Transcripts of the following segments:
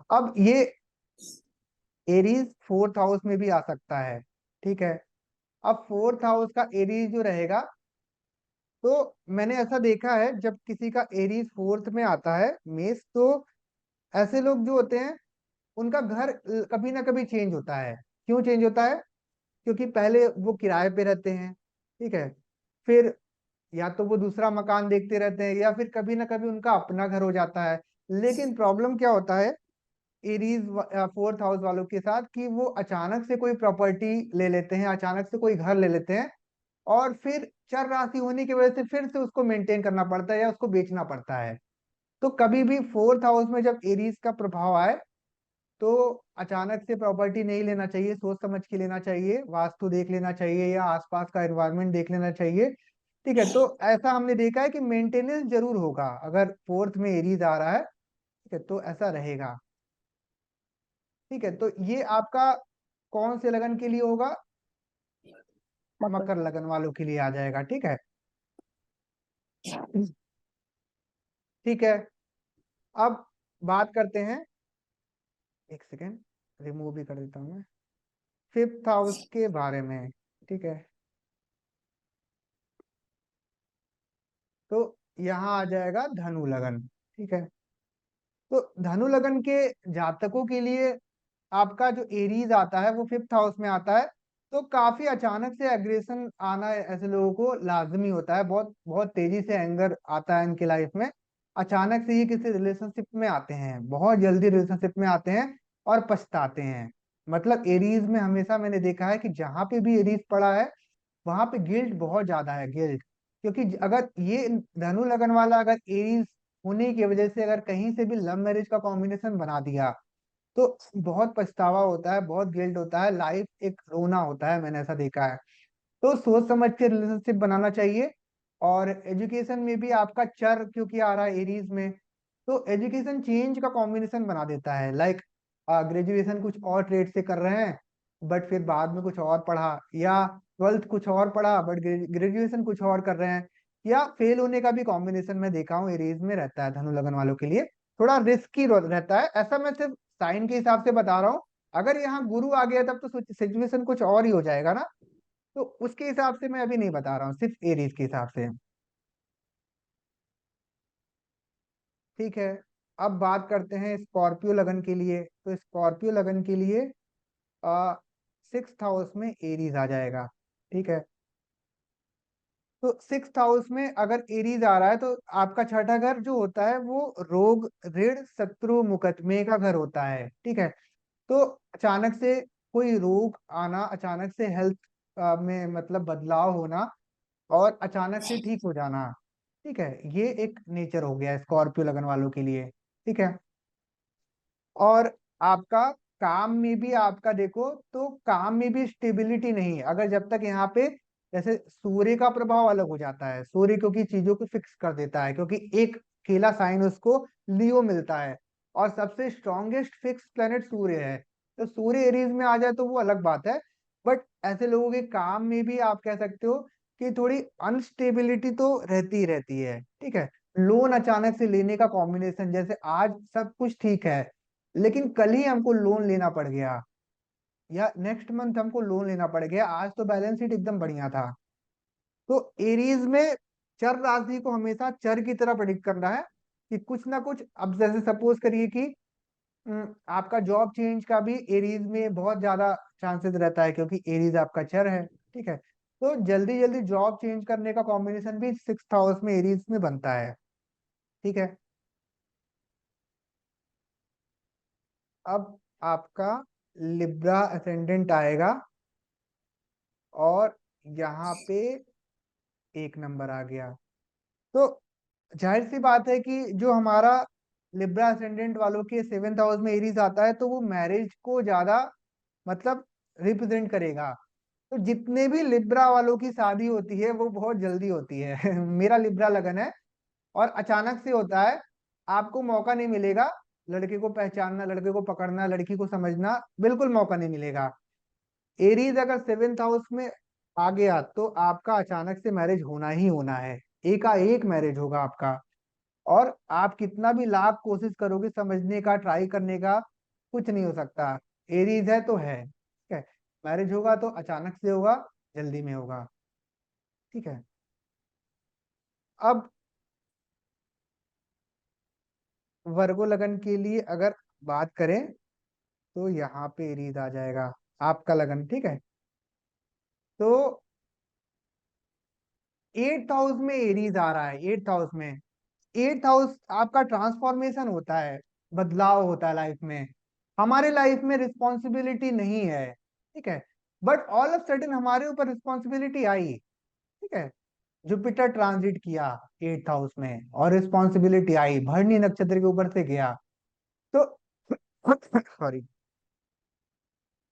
अब ये Aries fourth house में भी आ सकता है, ठीक है। अब फोर्थ हाउस का एरीज जो रहेगा, तो मैंने ऐसा देखा है जब किसी का एरीज फोर्थ में आता है मेष, तो ऐसे लोग जो होते हैं उनका घर कभी ना कभी चेंज होता है। क्यों चेंज होता है? क्योंकि पहले वो किराए पे रहते हैं, ठीक है। फिर या तो वो दूसरा मकान देखते रहते हैं, या फिर कभी ना कभी उनका अपना घर हो जाता है। लेकिन प्रॉब्लम क्या होता है एरीज फोर्थ हाउस वालों के साथ, कि वो अचानक से कोई प्रॉपर्टी ले लेते हैं, अचानक से कोई घर ले लेते हैं, और फिर चर राशि होने की वजह से फिर से उसको मेंटेन करना पड़ता है या उसको बेचना पड़ता है। तो कभी भी फोर्थ हाउस में जब एरीज का प्रभाव आए, तो अचानक से प्रॉपर्टी नहीं लेना चाहिए, सोच समझ के लेना चाहिए, वास्तु देख लेना चाहिए या आसपास का एनवायरनमेंट देख लेना चाहिए, ठीक है। तो ऐसा हमने देखा है कि मेंटेनेंस जरूर होगा अगर फोर्थ में एरीज आ रहा है, ठीक है, तो ऐसा रहेगा। ठीक है, तो ये आपका कौन से लगन के लिए होगा? मकर। मकर लगन वालों के लिए आ जाएगा, ठीक है। ठीक है, अब बात करते हैं, एक सेकेंड, रिमूव भी कर देता हूँ मैं, फिफ्थ हाउस के बारे में, ठीक है। तो यहाँ आ जाएगा धनु लगन, ठीक है। तो धनु लगन के जातकों के लिए आपका जो एरीज आता है वो फिफ्थ हाउस में आता है, तो काफी अचानक से एग्रेशन आना ऐसे लोगों को लाजमी होता है। बहुत बहुत तेजी से एंगर आता है इनके लाइफ में। अचानक से ही किसी रिलेशनशिप में आते हैं, बहुत जल्दी रिलेशनशिप में आते हैं और पछताते हैं। मतलब एरीज में हमेशा मैंने देखा है कि जहां पे भी एरीज पड़ा है वहां पे गिल्ट बहुत ज्यादा है, गिल्ट। क्योंकि अगर ये धनु लगन वाला अगर एरीज होने की वजह से अगर कहीं से भी लव मैरिज का कॉम्बिनेशन बना दिया, तो बहुत पछतावा होता है, बहुत गिल्ट होता है, लाइफ एक रोना होता है, मैंने ऐसा देखा है। तो सोच समझ के रिलेशनशिप बनाना चाहिए। और एजुकेशन में भी आपका चर क्योंकि आ रहा है एरीज में, तो एजुकेशन चेंज का कॉम्बिनेशन बना देता है। लाइक ग्रेजुएशन कुछ और ट्रेड से कर रहे हैं, बट फिर बाद में कुछ और पढ़ा, या ट्वेल्थ कुछ और पढ़ा बट ग्रेजुएशन कुछ और कर रहे हैं, या फेल होने का भी कॉम्बिनेशन मैं देखा हूँ एरीज में रहता है धनु लगन वालों के लिए। थोड़ा रिस्की रहता है, ऐसा मैं सिर्फ साइन के हिसाब से बता रहा हूँ। अगर यहाँ गुरु आ गया तब तो सिचुएशन कुछ और ही हो जाएगा ना। तो उसके हिसाब से मैं अभी नहीं बता रहा हूँ, सिर्फ एरीज के हिसाब से। ठीक है, अब बात करते हैं स्कॉर्पियो लगन के लिए। तो स्कॉर्पियो लगन के लिए सिक्स्थ हाउस में एरीज आ जाएगा, ठीक है। तो सिक्स्थ हाउस में अगर एरीज आ रहा है, तो आपका छठा घर जो होता है वो रोग ऋण शत्रु मुकदमे का घर होता है, ठीक है। तो अचानक से कोई रोग आना, अचानक से हेल्थ में मतलब बदलाव होना, और अचानक से ठीक हो जाना, ठीक है, ये एक नेचर हो गया स्कॉर्पियो लगन वालों के लिए, ठीक है। और आपका काम में भी आपका देखो तो काम में भी स्टेबिलिटी नहीं है अगर जब तक यहाँ पे, जैसे सूर्य का प्रभाव अलग हो जाता है, सूर्य क्योंकि चीजों को फिक्स कर देता है, क्योंकि एक अकेला साइन उसको लियो मिलता है, और सबसे स्ट्रॉन्गेस्ट फिक्स प्लेनेट सूर्य है। तो सूर्य एरीज में आ जाए तो वो अलग बात है। बट ऐसे लोगों के काम में भी आप कह सकते हो कि थोड़ी अनस्टेबिलिटी तो रहती ही रहती है, ठीक है। लोन अचानक से लेने का कॉम्बिनेशन, जैसे आज सब कुछ ठीक है लेकिन कल ही हमको लोन लेना पड़ गया, या नेक्स्ट मंथ हमको लोन लेना पड़ गया, आज तो बैलेंस शीट एकदम बढ़िया था। तो एरीज में चर राशि को हमेशा चर की तरह प्रेडिक्ट करना है, कि कुछ ना कुछ, अब जैसे सपोज करिए कि आपका जॉब चेंज का भी एरीज में बहुत ज्यादा चांसेस रहता है, क्योंकि एरीज आपका चर है, ठीक है। तो जल्दी जल्दी जॉब चेंज करने का कॉम्बिनेशन भी सिक्स हाउस में एरीज में बनता है, ठीक है। अब आपका लिब्रा असेंडेंट आएगा, और यहाँ पे एक नंबर आ गया। तो जाहिर सी बात है कि जो हमारा लिब्रा असेंडेंट वालों के सेवेंथ हाउस में एरीज आता है, तो वो मैरिज को ज्यादा मतलब रिप्रेजेंट करेगा। तो जितने भी लिब्रा वालों की शादी होती है वो बहुत जल्दी होती है मेरा लिब्रा लगन है, और अचानक से होता है, आपको मौका नहीं मिलेगा लड़के को पहचानना, लड़के को पकड़ना, लड़की को समझना, बिल्कुल मौका नहीं मिलेगा। एरीज अगर सेवेंथ हाउस में आ गया तो आपका अचानक से मैरिज होना ही होना है, एकाएक मैरिज होगा आपका। और आप कितना भी लाख कोशिश करोगे समझने का, ट्राई करने का, कुछ नहीं हो सकता। एरीज है तो है, ठीक है। मैरिज होगा तो अचानक से होगा, जल्दी में होगा, ठीक है। अब वर्गो लगन के लिए अगर बात करें तो यहाँ पे एरीज आ जाएगा आपका लगन, ठीक है। तो 8th हाउस में एरीज आ रहा है, 8th हाउस में। 8th हाउस आपका ट्रांसफॉर्मेशन होता है, बदलाव होता है लाइफ में। हमारे लाइफ में रिस्पॉन्सिबिलिटी नहीं है, ठीक है, बट ऑल ऑफ सडन हमारे ऊपर रिस्पॉन्सिबिलिटी आई, ठीक है। जुपिटर ट्रांजिट किया 8th हाउस में और रिस्पॉन्सिबिलिटी आई, भरणी नक्षत्र के ऊपर से गया। तो सॉरी,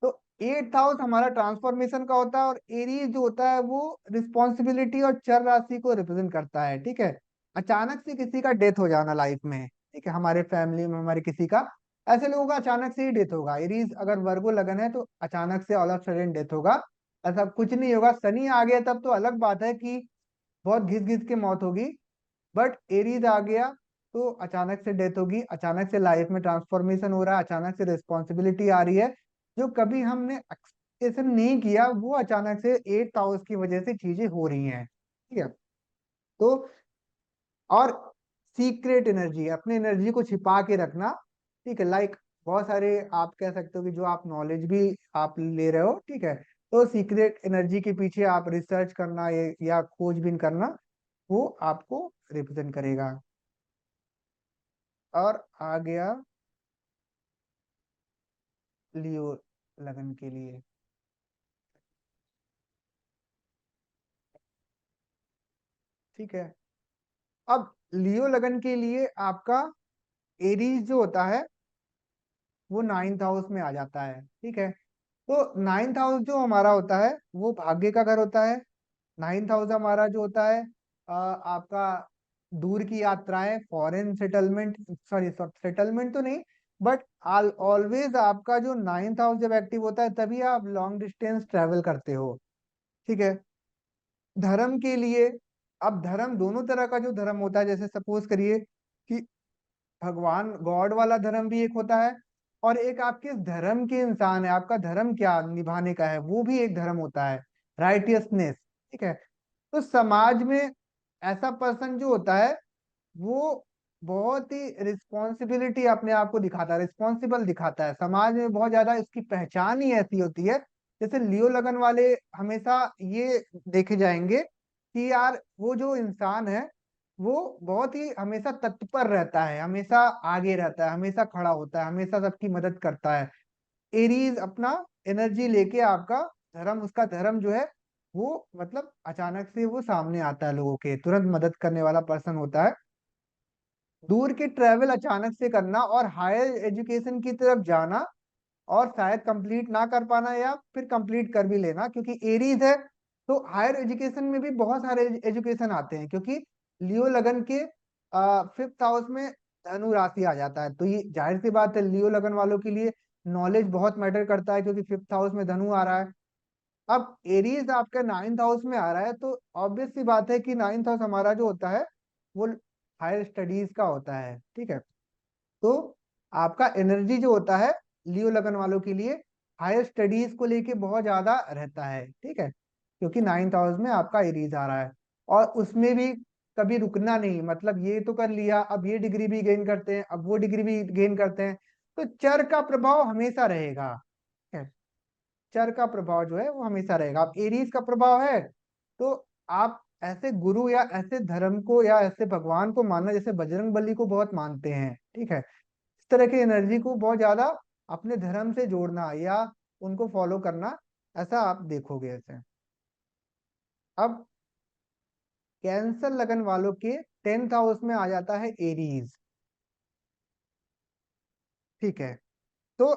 तो 8th हाउस हमारा ट्रांसफॉर्मेशन का होता है, और एरीज जो होता है वो रिस्पॉन्सिबिलिटी और चर राशि को रिप्रेजेंट करता है, ठीक है। अचानक से किसी का डेथ हो जाना लाइफ में, ठीक है, हमारे फैमिली में हमारे किसी का, ऐसे लोगों का अचानक से ही डेथ होगा। एरीज अगर वर्गो लगन है तो अचानक से ऑल ऑफ सडन डेथ होगा। ऐसा कुछ नहीं होगा। शनि आ गया तब तो अलग बात है कि बहुत घिस घिस के मौत होगी, बट एरीज आ गया तो अचानक से डेथ होगी, अचानक से लाइफ में ट्रांसफॉर्मेशन हो रहा है, अचानक से रिस्पॉन्सिबिलिटी आ रही है। जो कभी हमने एक्सपेक्टेशन नहीं किया वो अचानक से 8th हाउस की वजह से चीजें हो रही हैं, ठीक है। तो और सीक्रेट एनर्जी, अपनी एनर्जी को छिपा के रखना, ठीक है, लाइक बहुत सारे आप कह सकते हो कि जो आप नॉलेज भी आप ले रहे हो, ठीक है। तो सीक्रेट एनर्जी के पीछे आप रिसर्च करना या खोजबीन करना, वो आपको रिप्रेजेंट करेगा। और आ गया लियो लगन के लिए, ठीक है। अब लियो लगन के लिए आपका एरीज जो होता है वो 9th हाउस में आ जाता है, ठीक है। तो 9th हाउस जो हमारा होता है वो भाग्य का घर होता है। 9th हाउस हमारा जो होता है आपका दूर की यात्राएं, फॉरेन सेटलमेंट, सॉरी सेटलमेंट तो नहीं, बट ऑलवेज आपका जो 9th हाउस जब एक्टिव होता है तभी आप लॉन्ग डिस्टेंस ट्रेवल करते हो, ठीक है। धर्म के लिए, अब धर्म दोनों तरह का जो धर्म होता है, जैसे सपोज करिए कि भगवान गॉड वाला धर्म भी एक होता है, और एक आपके धर्म के इंसान है, आपका धर्म क्या निभाने का है वो भी एक धर्म होता है, राइटियसनेस, ठीक है। तो समाज में ऐसा पर्सन जो होता है वो बहुत ही रिस्पॉन्सिबिलिटी अपने आप को दिखाता है, रिस्पॉन्सिबल दिखाता है, समाज में बहुत ज्यादा इसकी पहचान ही ऐसी होती है। जैसे लियो लगन वाले हमेशा ये देखे जाएंगे कि यार वो जो इंसान है वो बहुत ही हमेशा तत्पर रहता है, हमेशा आगे रहता है, हमेशा खड़ा होता है, हमेशा सबकी मदद करता है। एरीज अपना एनर्जी लेके आपका धर्म, उसका धर्म जो है वो मतलब अचानक से वो सामने आता है, लोगों के तुरंत मदद करने वाला पर्सन होता है। दूर की ट्रैवल अचानक से करना और हायर एजुकेशन की तरफ जाना, और शायद कंप्लीट ना कर पाना या फिर कंप्लीट कर भी लेना, क्योंकि एरीज है तो हायर एजुकेशन में भी बहुत सारे एजुकेशन आते हैं, क्योंकि लियो लगन के 5th हाउस में धनु राशि आ जाता है, तो ये जाहिर सी बात है लियो लगन वालों के लिए नॉलेज बहुत मैटर करता है, क्योंकि 5th हाउस में धनु आ रहा है। अब एरीज आपका 9th हाउस में आ रहा है, तो ऑब्वियस सी बात है कि 9th हाउस हमारा जो होता है वो हायर स्टडीज का होता है, ठीक है। तो आपका एनर्जी जो होता है लियो लगन वालों के लिए हायर स्टडीज को लेके बहुत ज्यादा रहता है, ठीक है, क्योंकि 9th हाउस में आपका एरीज आ रहा है। और उसमें भी कभी रुकना नहीं, मतलब ये तो कर लिया, अब ये डिग्री भी गेन करते हैं, अब वो डिग्री भी गेन करते हैं, तो चर का प्रभाव हमेशा रहेगा, ठीक है। चर का प्रभाव जो है वो हमेशा रहेगा। अब एरीज का प्रभाव है तो आप ऐसे गुरु या ऐसे धर्म को या ऐसे भगवान को मानना, जैसे बजरंग बली को बहुत मानते हैं, ठीक है। इस तरह की एनर्जी को बहुत ज्यादा अपने धर्म से जोड़ना या उनको फॉलो करना, ऐसा आप देखोगे ऐसे। अब कैंसर लगन वालों के 10th हाउस में आ जाता है एरीज, ठीक है। तो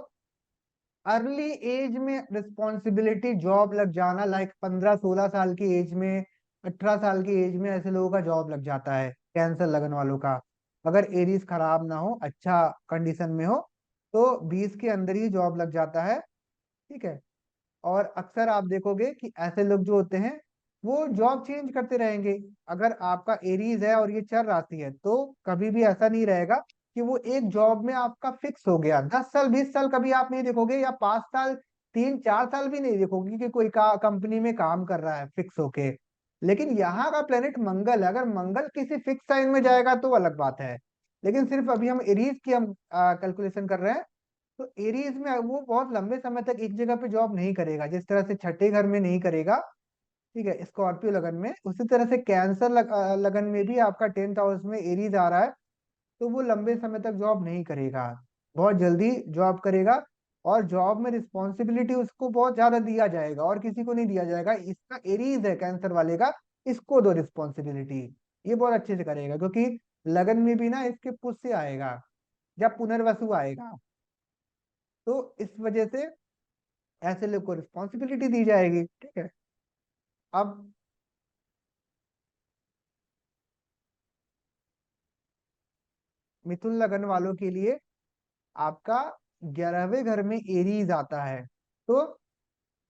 अर्ली एज में रिस्पॉन्सिबिलिटी, जॉब लग जाना, लाइक 15-16 साल की एज में, 18 साल की एज में ऐसे लोगों का जॉब लग जाता है कैंसर लगन वालों का। अगर एरीज खराब ना हो, अच्छा कंडीशन में हो, तो 20 के अंदर ही जॉब लग जाता है, ठीक है। और अक्सर आप देखोगे कि ऐसे लोग जो होते हैं वो जॉब चेंज करते रहेंगे। अगर आपका एरीज है और ये चर राशि है तो कभी भी ऐसा नहीं रहेगा कि वो एक जॉब में आपका फिक्स हो गया, 10 साल 20 साल कभी आप नहीं देखोगे, या 5 साल 3 4 साल भी नहीं देखोगे कि कोई कंपनी में काम कर रहा है फिक्स होके। लेकिन यहाँ का प्लेनेट मंगल है, अगर मंगल किसी फिक्स साइन में जाएगा तो अलग बात है। लेकिन सिर्फ अभी हम एरीज की हम कैलकुलेशन कर रहे हैं। तो एरीज में वो बहुत लंबे समय तक एक जगह पे जॉब नहीं करेगा, जिस तरह से छठे घर में नहीं करेगा, ठीक है, स्कॉर्पियो लगन में, उसी तरह से कैंसर लगन में भी आपका 10th हाउस में एरीज आ रहा है। तो वो लंबे समय तक जॉब नहीं करेगा, बहुत जल्दी जॉब करेगा। और जॉब में रिस्पॉन्सिबिलिटी उसको बहुत ज्यादा दिया जाएगा, और किसी को नहीं दिया जाएगा। इसका एरीज है कैंसर वाले का, इसको दो रिस्पॉन्सिबिलिटी। ये बहुत अच्छे से करेगा, क्योंकि लगन में भी ना इसके पुष्य आएगा, जब पुनर्वसु आएगा, तो इस वजह से ऐसे लोग को रिस्पॉन्सिबिलिटी दी जाएगी, ठीक है। अब मिथुन लगन वालों के लिए आपका 11वें घर में एरीज आता है। तो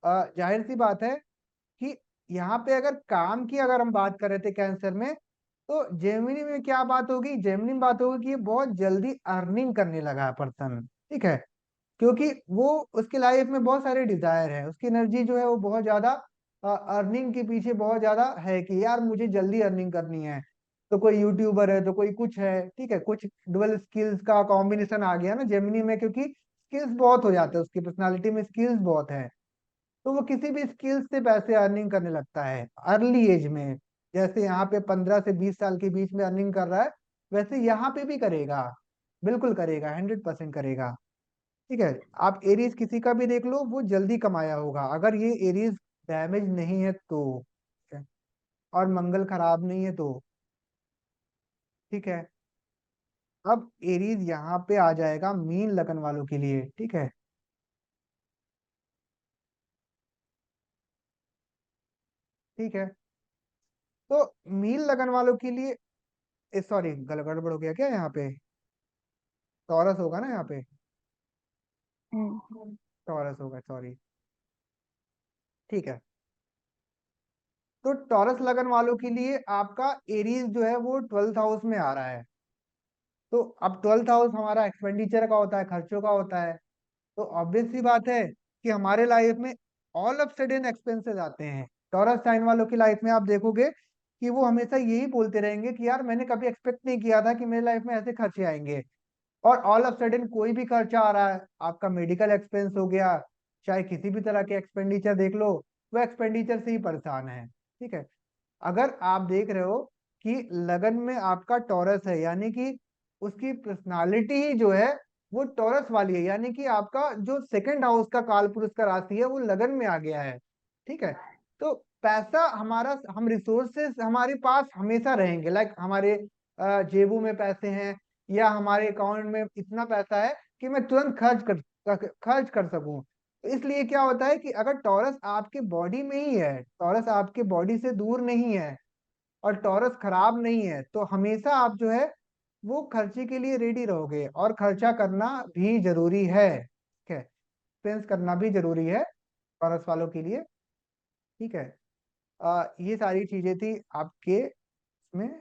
जाहिर सी बात है कि यहाँ पे अगर काम की अगर हम बात कर रहे थे कैंसर में, तो जेमिनी में क्या बात होगी, जेमिनी में बात होगी कि ये बहुत जल्दी अर्निंग करने लगा है पर्सन, ठीक है। क्योंकि वो उसके लाइफ में बहुत सारे डिजायर है, उसकी एनर्जी जो है वो बहुत ज्यादा अर्निंग के पीछे बहुत ज्यादा है, कि यार मुझे जल्दी अर्निंग करनी है। तो कोई यूट्यूबर है, तो कोई कुछ है, ठीक है, कुछ डुअल स्किल्स का कॉम्बिनेशन आ गया ना जेमिनी में, क्योंकि स्किल्स बहुत हो जाते हैं, उसकी पर्सनालिटी में स्किल्स बहुत है। तो वो किसी भी स्किल्स से पैसे अर्निंग करने लगता है अर्ली एज में। जैसे यहाँ पे 15 से 20 साल के बीच में अर्निंग कर रहा है, वैसे यहाँ पे भी करेगा, बिल्कुल करेगा, 100% करेगा, ठीक है। आप एरीज किसी का भी देख लो, वो जल्दी कमाया होगा, अगर ये एरीज डैमेज नहीं है तो, ठीक है? और मंगल खराब नहीं है तो, ठीक है। अब एरीज यहाँ पे आ जाएगा मीन लगन वालों के लिए, ठीक है, ठीक है। तो मीन लगन वालों के लिए, सॉरी गड़बड़ हो गया क्या यहाँ पे, टॉरस होगा ना यहाँ पे, हम्म। टॉरस होगा, सॉरी, ठीक है। तो टॉरस लगन वालों के लिए आपका एरीज जो है वो 12th हाउस में आ रहा है। तो अब 12th हाउस हमारा एक्सपेंडिचर का होता है, खर्चों का होता है। तो ऑब्वियस सी बात है कि हमारे लाइफ में ऑल ऑफ सडन एक्सपेंसेस आते हैं। टॉरस साइन वालों की लाइफ में आप देखोगे कि वो हमेशा यही बोलते रहेंगे कि यार मैंने कभी एक्सपेक्ट नहीं किया था कि मेरी लाइफ में ऐसे खर्चे आएंगे। और ऑल ऑफ सडन कोई भी खर्चा आ रहा है, आपका मेडिकल एक्सपेंस हो गया, चाहे किसी भी तरह के एक्सपेंडिचर देख लो, वो एक्सपेंडिचर से ही परेशान है, ठीक है। अगर आप देख रहे हो कि लगन में आपका टॉरस है, यानी कि उसकी पर्सनालिटी ही जो है वो टॉरस वाली है, यानी कि आपका जो 2nd हाउस का काल पुरुष का राशि है वो लगन में आ गया है, ठीक है। तो पैसा हमारा, हम रिसोर्सेस हमारे पास हमेशा रहेंगे, लाइक हमारे जेबों में पैसे हैं, या हमारे अकाउंट में इतना पैसा है कि मैं तुरंत खर्च कर सकूं। तो इसलिए क्या होता है कि अगर टॉरस आपके बॉडी में ही है, टॉरस आपके बॉडी से दूर नहीं है, और टॉरस खराब नहीं है, तो हमेशा आप जो है वो खर्चे के लिए रेडी रहोगे, और खर्चा करना भी जरूरी है, ठीक है, एक्सपेंस करना भी जरूरी है टॉरस वालों के लिए, ठीक है। ये सारी चीजें थी आपके इसमें,